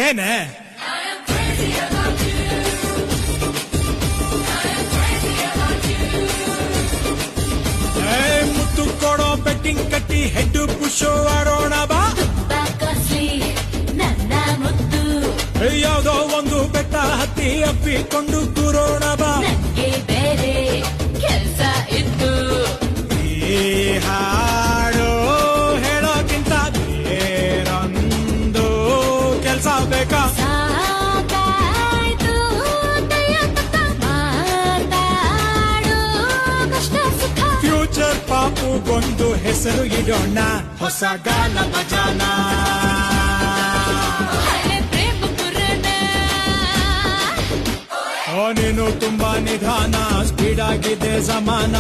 ಏನೇ ಮುತ್ತು ಕೊಡೋ ಬೆಟ್ಟಿಂಗ್ ಕಟ್ಟಿ ಹೆಡ್ ಪುಷೋ ಆಡೋಣ ಬಾ. ಯಾವುದೋ ಒಂದು ಬೆಟ್ಟ ಹತ್ತಿ ಅಪ್ಪಿಕೊಂಡು ಕೂರೋಣ ಬಾ. ಬೇರೆ ಕೆಲಸ ಇತ್ತು ಈ ಹಾಡು ಹೇಳೋಕ್ಕಿಂತ ಬೇರೊಂದು ಕೆಲಸ ಬೇಕಾ? ಸಾಕಾಯ್ತು ಮಾತಾಡೋ ಕಷ್ಟ ಸುಖ. ಫ್ಯೂಚರ್ ಪಾಪುಗೊಂದು ಹೆಸರು ಇಡೋಣ, ಹೊಸ ಗಾನ ಭಜಾನ. ನೀನು ತುಂಬಾ ನಿಧಾನ, ಸ್ಪೀಡ್ ಆಗಿದೆ ಸಮಾನ.